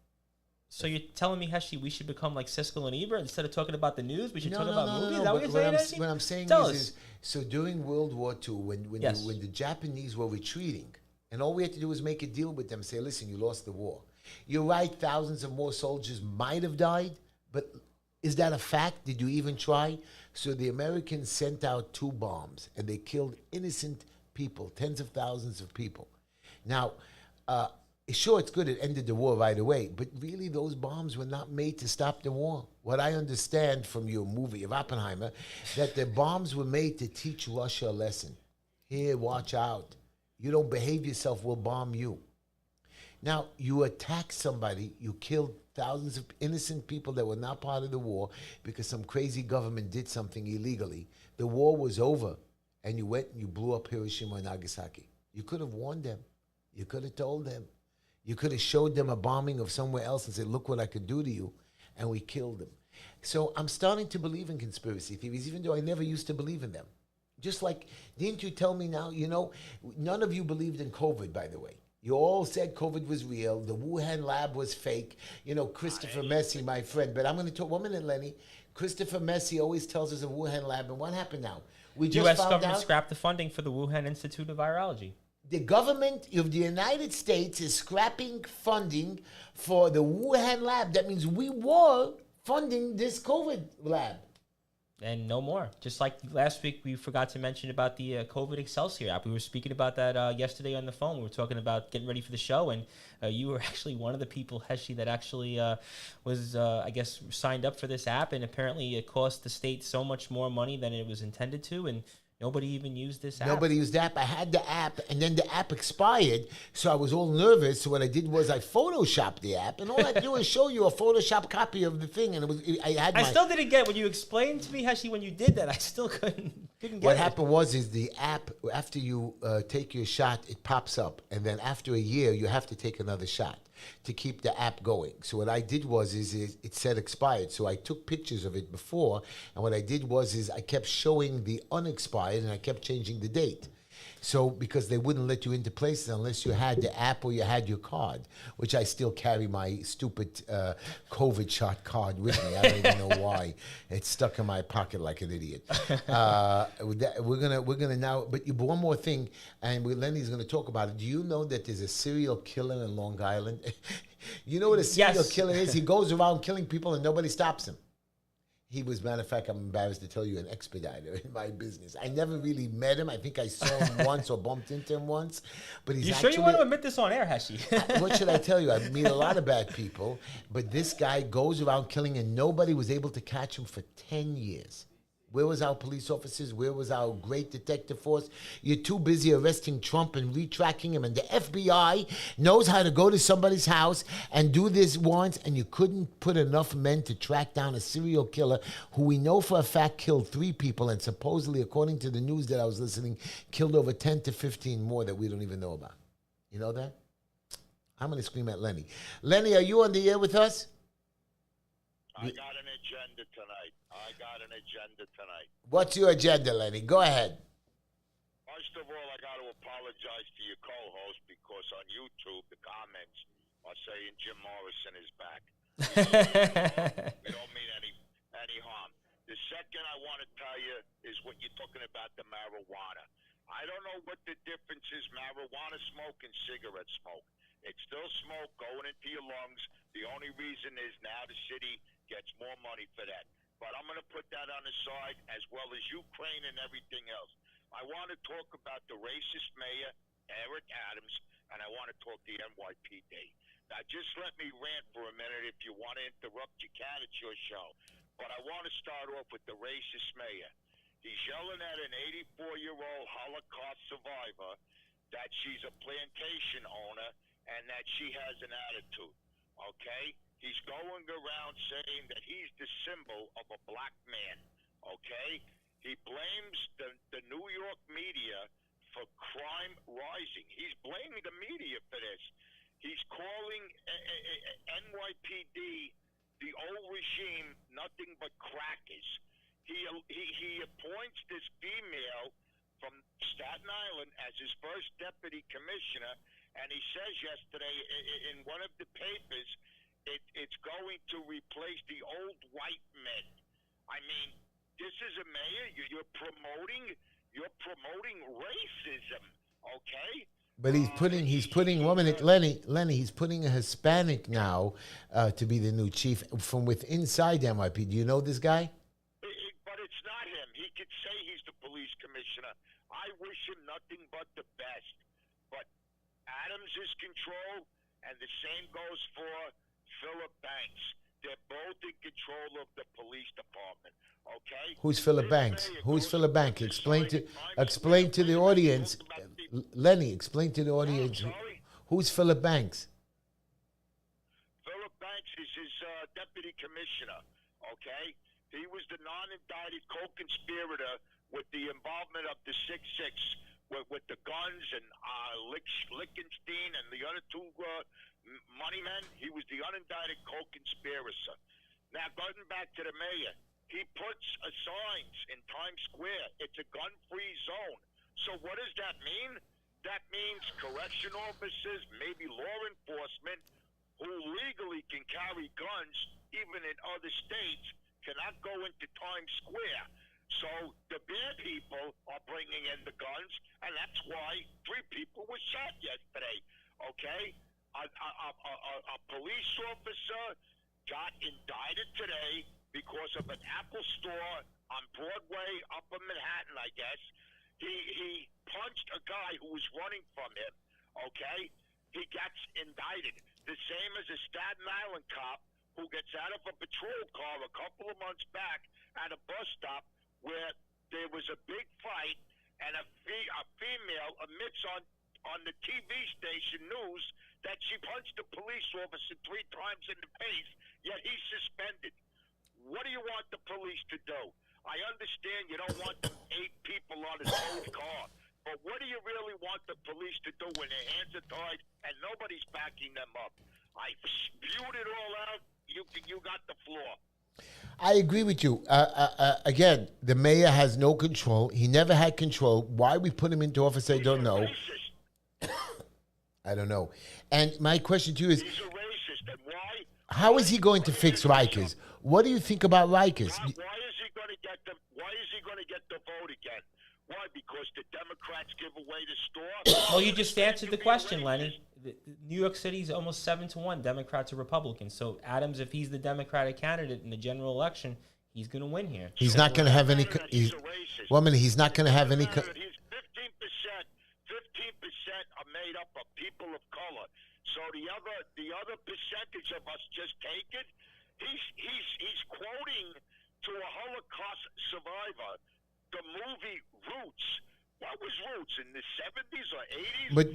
So you're telling me, Heshy, we should become like Siskel and Ebert instead of talking about the news? We should talk about movies? Is that what you're saying, Heshy? What I'm saying is, so during World War II, when the Japanese were retreating, and all we had to do was make a deal with them, say, listen, you lost the war. You're right, thousands of more soldiers might have died, but is that a fact? Did you even try? So the Americans sent out 2 bombs, and they killed innocent people, tens of thousands of people. Now, sure, it's good it ended the war right away, but really those bombs were not made to stop the war. What I understand from your movie of Oppenheimer, that the bombs were made to teach Russia a lesson. Here, watch out. You don't behave yourself, we'll bomb you. Now, you attacked somebody, you killed thousands of innocent people that were not part of the war because some crazy government did something illegally. The war was over, and you went and you blew up Hiroshima and Nagasaki. You could have warned them. You could have told them. You could have showed them a bombing of somewhere else and said, look what I could do to you, and we killed them. So I'm starting to believe in conspiracy theories, even though I never used to believe in them. Just like, didn't you tell me now, none of you believed in COVID, by the way. You all said COVID was real. The Wuhan lab was fake. Christopher Messi, my friend. But I'm going to talk 1 minute, Lenny. Christopher Messi always tells us of Wuhan lab. And what happened now? We just U.S. found government out scrapped the funding for the Wuhan Institute of Virology. the government of the United States is scrapping funding for the Wuhan lab. That means we were funding this COVID lab. And no more. Just like last week, we forgot to mention about the COVID Excelsior app. We were speaking about that yesterday on the phone. We were talking about getting ready for the show, and you were actually one of the people, Heshy, that actually was, I guess, signed up for this app. And apparently it cost the state so much more money than it was intended to, and nobody even used this app. Nobody used the app. I had the app, and then the app expired, so I was all nervous. So what I did was I photoshopped the app, and all I do is show you a Photoshop copy of the thing, and I still didn't get when you explained to me, Heshy, when you did that. I still couldn't get it. What happened was the app, after you take your shot, it pops up, and then after a year, you have to take another shot to keep the app going. So what I did was it said expired. So I took pictures of it before, and what I did was I kept showing the unexpired, and I kept changing the date. So because they wouldn't let you into places unless you had the app or you had your card, which I still carry my stupid COVID shot card with me. I don't even know why. It's stuck in my pocket like an idiot. We're gonna now. But one more thing, and Lenny's gonna talk about it. Do you know that there's a serial killer in Long Island? You know what a serial killer is? He goes around killing people and nobody stops him. He was, matter of fact, I'm embarrassed to tell you, an expediter in my business. I never really met him. I think I saw him once or bumped into him once. But he's sure you want to admit this on air, Heshy? What should I tell you? I meet a lot of bad people, but this guy goes around killing, and nobody was able to catch him for 10 years. Where was our police officers? Where was our great detective force? You're too busy arresting Trump and retracking him. And the FBI knows how to go to somebody's house and do this once, and you couldn't put enough men to track down a serial killer who we know for a fact killed 3 people, and supposedly, according to the news that I was listening, killed over 10 to 15 more that we don't even know about. You know that? I'm going to scream at Lenny. Lenny, are you on the air with us? I got an agenda tonight. What's your agenda, Lenny? Go ahead. First of all, I got to apologize to your co-host because on YouTube the comments are saying Jim Morrison is back. We don't mean any harm. The second I want to tell you is what you're talking about, the marijuana. I don't know what the difference is, marijuana smoke and cigarette smoke. It's still smoke going into your lungs. The only reason is now the city gets more money for that. But I'm going to put that on the side, as well as Ukraine and everything else. I want to talk about the racist mayor, Eric Adams, and I want to talk the NYPD. Now, just let me rant for a minute. If you want to interrupt, you can. It's your show. But I want to start off with the racist mayor. He's yelling at an 84-year-old Holocaust survivor that she's a plantation owner and that she has an attitude, okay? He's going around saying that he's the symbol of a black man, okay? He blames the New York media for crime rising. He's blaming the media for this. He's calling NYPD, the old regime, nothing but crackers. He appoints this female from Staten Island as his first deputy commissioner, and he says yesterday in one of the papers, it's going to replace the old white men. I mean, this is a mayor. You're promoting racism, okay? But he's putting woman, Lenny, he's putting a Hispanic now to be the new chief from within inside NYPD. Do you know this guy? But it's not him. He could say he's the police commissioner. I wish him nothing but the best. But Adams is control, and the same goes for Philip Banks. They're both in control of the police department. Okay? Who's Philip Banks? Who's Philip Banks? Explain to the audience, Lenny. Explain to the audience. Who's Philip Banks? Philip Banks is his deputy commissioner. Okay? He was the non-indicted co-conspirator with the involvement of the 6-6 with the guns and Lichtenstein and the other two money men. He was the unindicted co-conspirator. Now, going back to the mayor, he puts signs in Times Square. It's a gun-free zone. So what does that mean? That means correction officers, maybe law enforcement, who legally can carry guns, even in other states, cannot go into Times Square. So the bad people are bringing in the guns, and that's why 3 people were shot yesterday. Okay? A police officer got indicted today because of an Apple store on Broadway, Upper Manhattan, I guess. He punched a guy who was running from him. Okay? He gets indicted. The same as a Staten Island cop who gets out of a patrol car a couple of months back at a bus stop where there was a big fight, and a female admits on the TV station news that she punched a police officer 3 times in the face, yet he's suspended. What do you want the police to do? I understand you don't want them 8 people on a old car, but what do you really want the police to do when their hands are tied and nobody's backing them up? I spewed it all out. You got the floor. I agree with you. Again, the mayor has no control. He never had control. Why we put him into office, I don't know. I don't know. And my question to you is, he's a racist, and why? How is he going to fix Rikers? What do you think about Rikers? Why is he going to get the? Why is he going to get the vote again? Why? Because the Democrats give away the store? Well, you just answered the question, Lenny. New York City is almost 7-1, Democrats or Republicans. So Adams, if he's the Democratic candidate in the general election, he's going to win here. He's not going to have any. He's not going to have any. He's 15%. 15% are made up of people of color. So the other percentage of us just take it. He's quoting to a Holocaust survivor the movie Roots. What was Roots in the 70s or 80s? But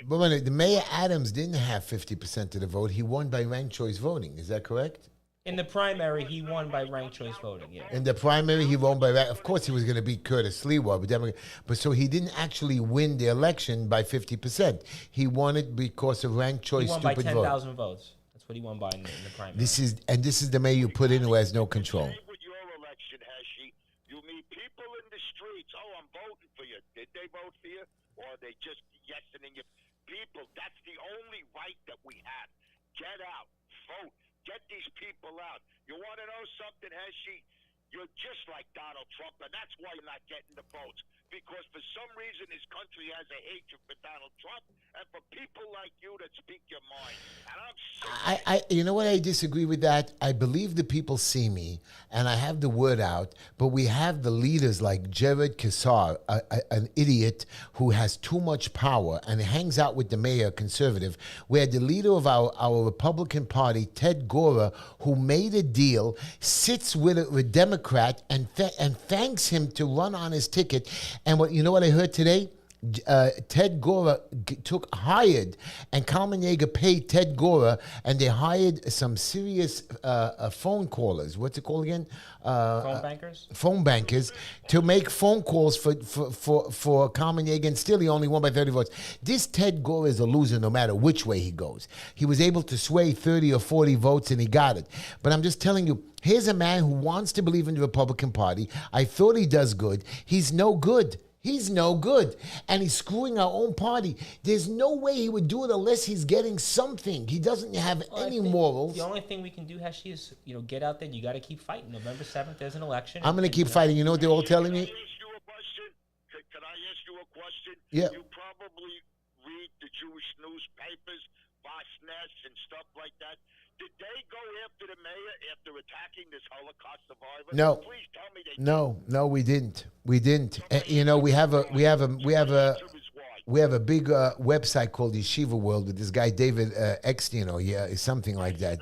woman, the mayor Adams didn't have 50% of the vote. He won by ranked choice voting. Is that correct? In the primary, he won by ranked choice voting. Yeah. In the primary, he won by. Of course, he was going to beat Curtis Lewa, but so he didn't actually win the election by 50%. He won it because of ranked choice. He won stupid by vote. 10,000 votes. That's what he won by in the primary. This is the mayor you put in who has no control. With your election, Heshy, you meet people in the streets. Oh, I'm voting for you. Did they vote for you, or are they just yesing you? People, that's the only right that we have. Get out, vote. Get these people out. You want to know something, Heshy? You're just like Donald Trump, and that's why you're not getting the votes. Because for some reason, this country has a hatred for Donald Trump, and for people like you that speak your mind. And I'm sick. You know what? I disagree with that. I believe the people see me, and I have the word out. But we have the leaders like Jared Kassar, an idiot who has too much power and hangs out with the mayor, conservative. We had the leader of our Republican Party, Ted Gora, who made a deal, sits with a Democrat, and thanks him to run on his ticket. And you know what I heard today? Ted Gora hired, and Kalman Yeager paid Ted Gora, and they hired some serious phone callers. What's it called again? Phone bankers? Phone bankers to make phone calls for Kalman Yeager, and still he only won by 30 votes. This Ted Gora is a loser no matter which way he goes. He was able to sway 30 or 40 votes, and he got it. But I'm just telling you, here's a man who wants to believe in the Republican Party. I thought he does good. He's no good. He's no good. And he's screwing our own party. There's no way he would do it unless he's getting something. He doesn't have any morals. The only thing we can do, Heshy, is get out there. You got to keep fighting. November 7th, there's an election. I'm going to keep fighting. You know what they're all telling me? Can I ask you a question? Can I ask you a question? Yeah. You probably read the Jewish newspapers, Basnets and stuff like that. Did they go after the mayor after attacking this Holocaust survivor? No. Please tell me they No, we didn't. We didn't. We have a big website called Yeshiva World with this guy David Eckstein, or something like that.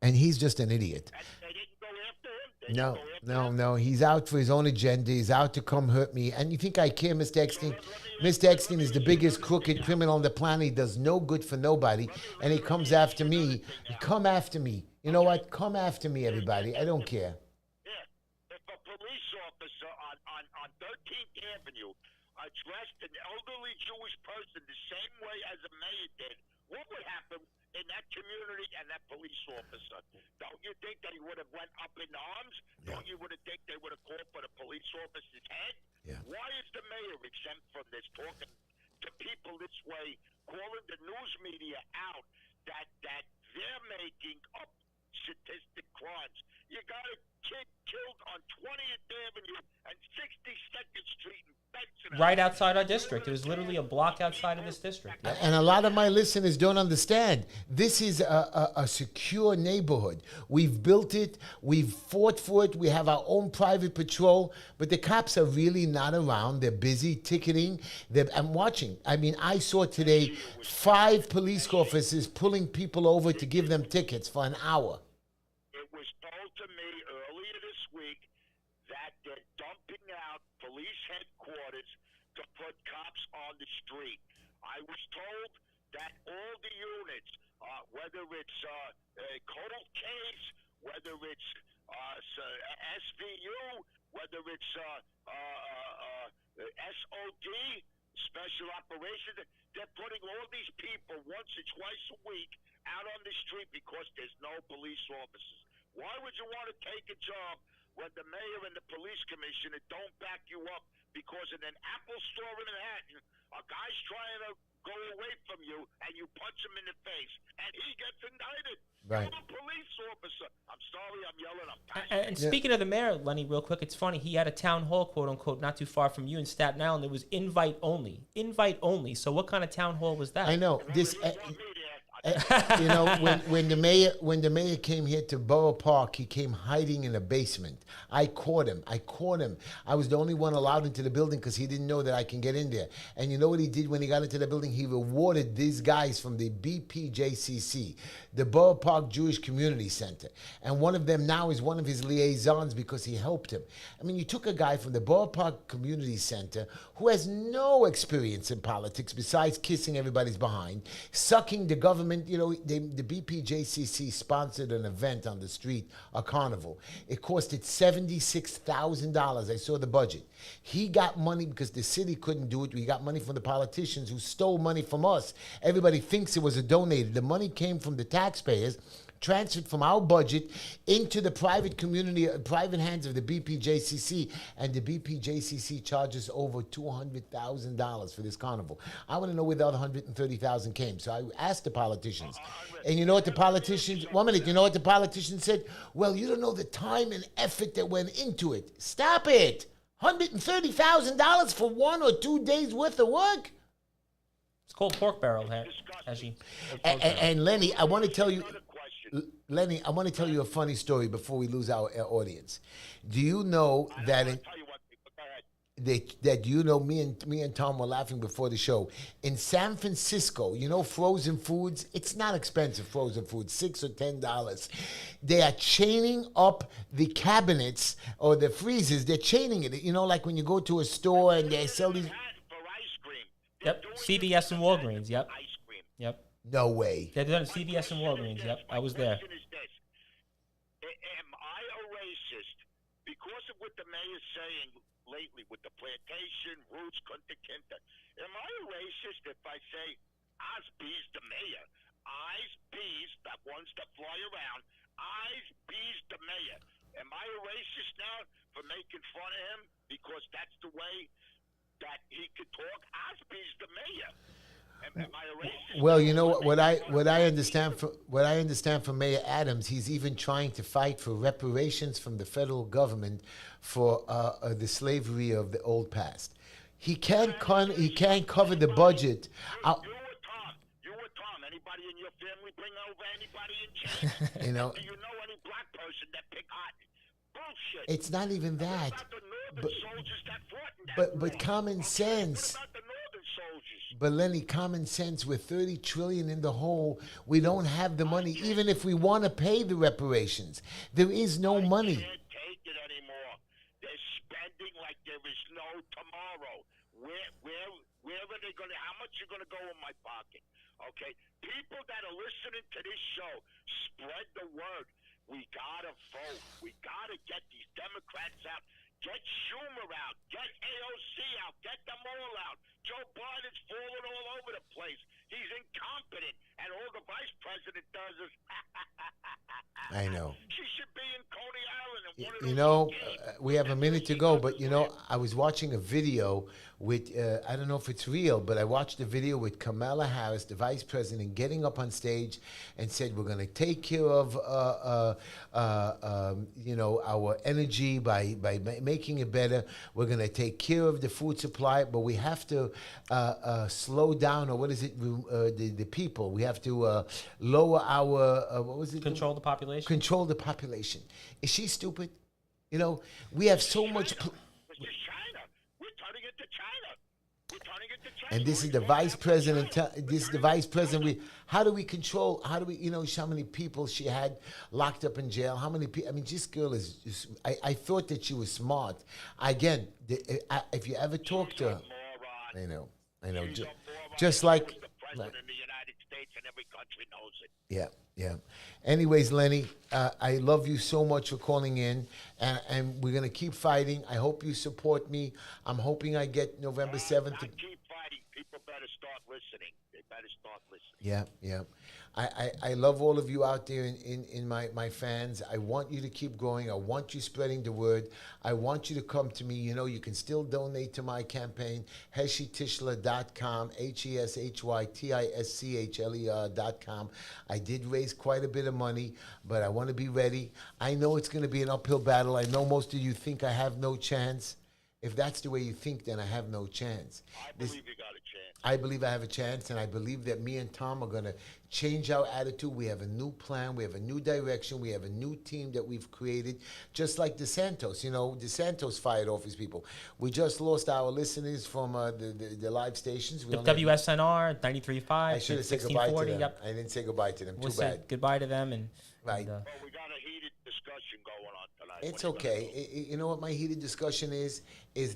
And he's just an idiot. They didn't go after him? They didn't go after him? No. He's out for his own agenda. He's out to come hurt me. And you think I care, Mr. Eckstein? Mr. Eckstein is the biggest crooked criminal on the planet. He does no good for nobody. And he comes after me. Come after me. You know what? Come after me, everybody. I don't care. Yeah. If a police officer on 13th Avenue addressed an elderly Jewish person the same way as a mayor did, what would happen in that community and that police officer? Don't you think they would have went up in arms? Yeah. Don't you would have think they would have called for the police officer's head? Yeah. Why is the mayor exempt from this, talking to people this way, calling the news media out that they're making up statistic crimes? You got a kid killed on 20th Avenue and 62nd Street in Benson. Right outside our district. It was literally a block outside of this district. Yep. And a lot of my listeners don't understand. This is a secure neighborhood. We've built it. We've fought for it. We have our own private patrol. But the cops are really not around. They're busy ticketing. I'm watching. I mean, I saw today 5 police officers pulling people over to give them tickets for an hour. It was told to me earlier this week that they're dumping out police headquarters to put cops on the street. I was told that all the units, whether it's a cold case, whether it's SVU, whether it's SOD, Special Operations, they're putting all these people once or twice a week out on the street because there's no police officers. Why would you want to take a job when the mayor and the police commissioner don't back you up? Because in an Apple store in Manhattan, a guy's trying to go away from you, and you punch him in the face, and he gets indicted. Right. I'm a police officer. I'm sorry, I'm yelling. I'm passionate. And speaking of the mayor, Lenny, real quick, it's funny. He had a town hall, quote unquote, not too far from you in Staten Island. It was invite only. Invite only. So what kind of town hall was that? I know. This. You want me there? You know, when the mayor came here to Borough Park, he came hiding in a basement. I caught him. I was the only one allowed into the building because he didn't know that I can get in there. And you know what he did when he got into the building? He rewarded these guys from the BPJCC, the Borough Park Jewish Community Center. And one of them now is one of his liaisons because he helped him. I mean, you took a guy from the Borough Park Community Center who has no experience in politics besides kissing everybody's behind, sucking the government. You know, the BPJCC sponsored an event on the street, a carnival. It costed $76,000. I saw the budget. He got money because the city couldn't do it. We got money from the politicians who stole money from us. Everybody thinks it was a donated. The money came from the taxpayers, transferred from our budget into the private community, private hands of the BPJCC, and the BPJCC charges over $200,000 for this carnival. I want to know where the other $130,000 came. So I asked the politicians, and you know what the politicians? 1 minute. You know what the politicians said? Well, you don't know the time and effort that went into it. Stop it! $130,000 for 1 or 2 days worth of work. It's called pork barrel, Disgusting. Heshy. Pork And, barrel. and Lenny, I want to tell you, Another question. Lenny, I want to tell you a funny story before we lose our audience. Do you know that I'll in, tell you what. Go ahead. that you know me and Tom were laughing before the show in San Francisco? You know, frozen foods. It's not expensive. Frozen foods, $6 or $10. They are chaining up the cabinets or the freezers. They're chaining it. You know, like when you go to a store and they sell these. For ice cream. Yep, They're doing CVS and it Walgreens. Yep, Ice cream. yep. No way. They're done at CVS and Walgreens. Yep, I was there. My question is this. Am I a racist because of what the mayor's saying lately with the plantation, roots, kunta kinte? Am I a racist if I say Osby's the mayor? Osby's that wants to fly around. Osby's the mayor. Am I a racist now for making fun of him because that's the way that he could talk? Osby's the mayor. Am I a racist? Well, you know what I understand from Mayor Adams, he's even trying to fight for reparations from the federal government for the slavery of the old past. He can't cover the budget. You or Tom. You or Tom. Anybody in your family bring over anybody in chains? You know, Do you know any black person that pick cotton? Bullshit. it's not even What that. about the northern soldiers that fought in that But war? common Okay, sense. What about the northern soldiers? But Lenny, common sense. We're 30 trillion in the hole. We don't have the money, even if we want to pay the reparations. There is no money. Can't take it anymore. They're spending like there is no tomorrow. Where are they going to? How much are going to go in my pocket? Okay, people that are listening to this show, spread the word. We gotta vote. We gotta get these Democrats out. Get Schumer out. Get AOC out. Get them all out. Joe Biden's falling all over the place. He's incompetent, and all the vice president does is. I know. She should be in Coney Island and one of You those know, games. we have a minute to go, but you know, I was watching a video with, I don't know if it's real, but I watched a video with Kamala Harris, the vice president, getting up on stage and said, we're going to take care of, you know, our energy by making it better. We're going to take care of the food supply, but we have to slow down, or what is it, the people. We have to lower our, what was it? Control the population. Control the population. Is she stupid? You know, we have so much. China. This is China. We're turning it to China. We're turning it to China. And this is the vice president. This is the vice president. How do we control? How do we? You know, how many people she had locked up in jail? How many people? I mean, this girl is. Just, I thought that she was smart. Again, if you ever talk to her, I know. Just like. The president of the United States and every country knows it. Yeah, yeah. Anyways, Lenny, I love you so much for calling in, and we're gonna keep fighting. I hope you support me. I'm hoping I get November 7th. I keep fighting. People better start listening. They better start listening. Yeah, yeah. I love all of you out there in my fans. I want you to keep growing. I want you spreading the word. I want you to come to me. You know, you can still donate to my campaign, HeshyTishler.com, HeshyTishler.com. I did raise quite a bit of money, but I want to be ready. I know it's going to be an uphill battle. I know most of you think I have no chance. If that's the way you think, then I have no chance. I believe you got a chance. I believe I have a chance, and I believe that me and Tom are going to change our attitude. We have a new plan. We have a new direction. We have a new team that we've created, just like DeSantos. You know, DeSantos fired off his people. We just lost our listeners from the live stations. We only have- WSNR 93.5. I should have said goodbye to 1640. them. Yep. I didn't say goodbye to them. We'll Too say bad. goodbye to them and. Right. Well, we got a heated discussion going on tonight. It's What are you gonna okay. do? You know what my heated discussion is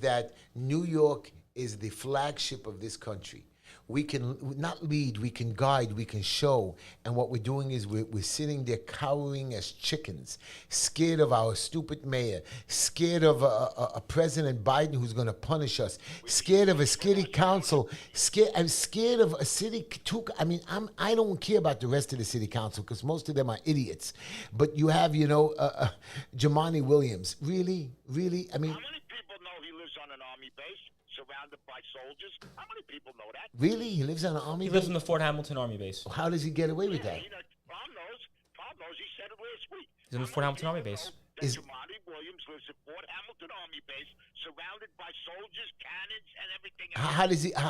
that New York is the flagship of this country. We can not lead, we can guide, we can show. And what we're doing is we're sitting there cowering as chickens, scared of our stupid mayor, scared of a President Biden who's going to punish us, scared of a city council, I'm scared of a city. I don't care about the rest of the city council because most of them are idiots. But you have, you know, Jamani Williams. Really? I mean, How many people know he lives on an army base, surrounded by soldiers? How many people know that? really? He lives on an army He lives base? in the Fort Hamilton Army Base. How does he get away with that? Tom knows. Tom knows. He said it last week. He's in the How Fort many Hamilton Army people base. know that Jamani Williams lives at Fort Hamilton Army Army base, surrounded by soldiers, cannons, and everything else.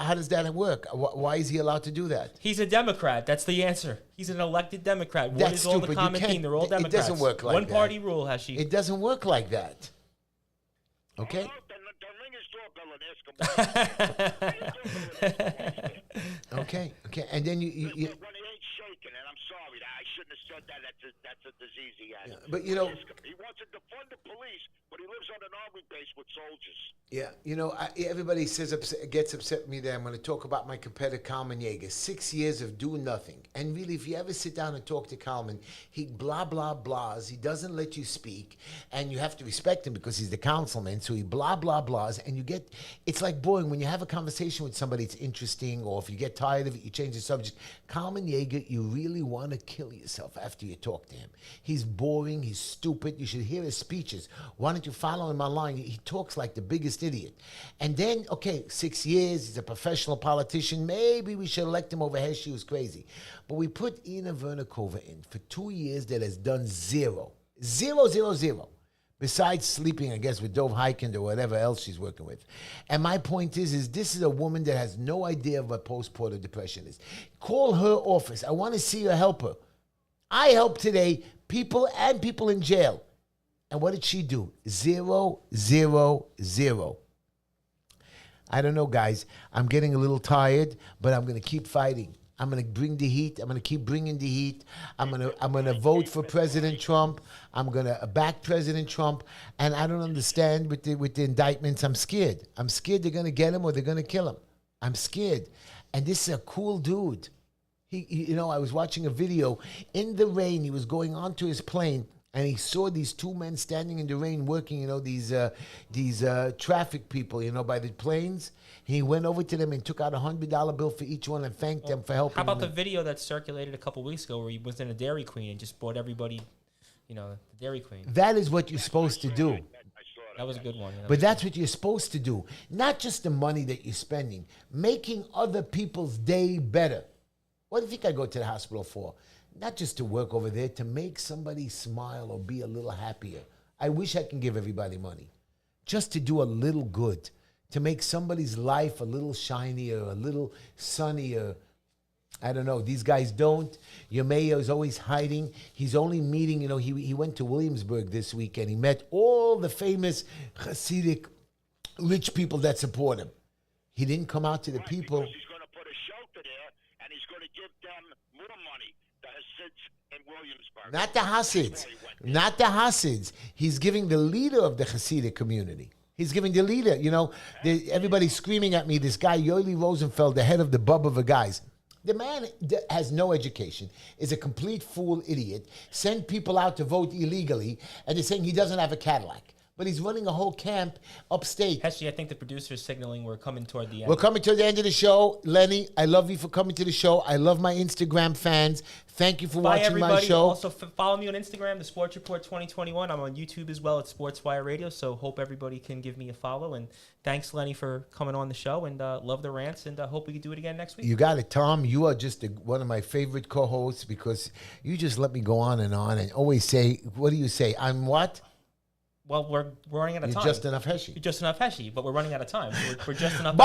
How does that work? Why is he allowed to do that? He's a Democrat. That's the answer. He's an elected Democrat. What That's is all stupid. the You common can't- theme? They're all it Democrats. doesn't work like One that. party rule, Heshy. It doesn't work like that. Okay? Oh, then ring his doorbell and ask him. Okay. And then you When he ain't shaking, and I'm sorry, I shouldn't have said that. That's a disease he has. but you know, Ask him. He wants to defund the police, but he lives on an army base with soldiers. yeah, you know, everybody gets upset with me that I'm going to talk about my competitor, Kalman Yeager. 6 years of doing nothing. And really, if you ever sit down and talk to Kalman, he blah, blah, blahs. He doesn't let you speak. And you have to respect him because he's the councilman. So he blah, blah, blahs. And it's like boring. When you have a conversation with somebody, it's interesting. Or if you get tired of it, you change the subject. Kalman Yeager, you really want to kill yourself after you talk to him. He's boring. He's stupid. You should hear his speeches. Why don't you follow him online? He talks like the biggest idiot. And then, okay, 6 years, he's a professional politician. Maybe we should elect him over Heshy, who's crazy. But we put Ina Vernikova in for 2 years that has done zero. Zero, zero, zero. Besides sleeping, I guess, with Dov Hikind or whatever else she's working with. And my point is this is a woman that has no idea of what postpartum depression is. Call her office. I want to see her help her. I help today people in jail. And what did she do? 0, 0, 0. I don't know, guys. I'm getting a little tired, but I'm going to keep fighting. I'm going to bring the heat. I'm going to keep bringing the heat. I'm going to vote for President Trump. I'm going to back President Trump. And I don't understand with the indictments. I'm scared. I'm scared they're going to get him or they're going to kill him. I'm scared. And this is a cool dude. He I was watching a video in the rain. He was going onto his plane. And he saw these two men standing in the rain working, these traffic people, by the planes. And he went over to them and took out a $100 bill for each one and thanked them for helping How about him. the video that circulated a couple weeks ago where he was in a Dairy Queen and just bought everybody, the Dairy Queen? That is what you're supposed to do. That was a good one. But that's what you're supposed to do. Not just the money that you're spending, making other people's day better. What do you think I go to the hospital for? Not just to work over there, to make somebody smile or be a little happier. I wish I can give everybody money. Just to do a little good. To make somebody's life a little shinier, a little sunnier. I don't know. These guys don't. Your mayor is always hiding. He's only meeting, he went to Williamsburg this week and he met all the famous Hasidic rich people that support him. He didn't come out to the people. Because he's going to put a shelter there and he's going to give them more money. The Hasids in Williamsburg. Not the Hasids. Not the Hasids. He's giving the leader of the Hasidic community. He's giving the leader. Everybody's screaming at me. This guy, Yoeli Rosenfeld, the head of the Bubba guys. The man has no education, is a complete fool idiot, sent people out to vote illegally, and they're saying he doesn't have a Cadillac. But he's running a whole camp upstate. Heshy, I think the producer's signaling we're coming toward the end. We're coming to the end of the show. Lenny, I love you for coming to the show. I love my Instagram fans. Thank you for Bye, watching everybody. my show. Also, follow me on Instagram, The Sports Report 2021. I'm on YouTube as well at SportsWire Radio, so hope everybody can give me a follow. And thanks, Lenny, for coming on the show, and love the rants, and hope we can do it again next week. You got it, Tom. You are just one of my favorite co-hosts because you just let me go on and always say, what do you say? I'm what? Well, we're running out of time. You're just enough Heshy. You're just enough Heshy, but we're running out of time. We're just enough.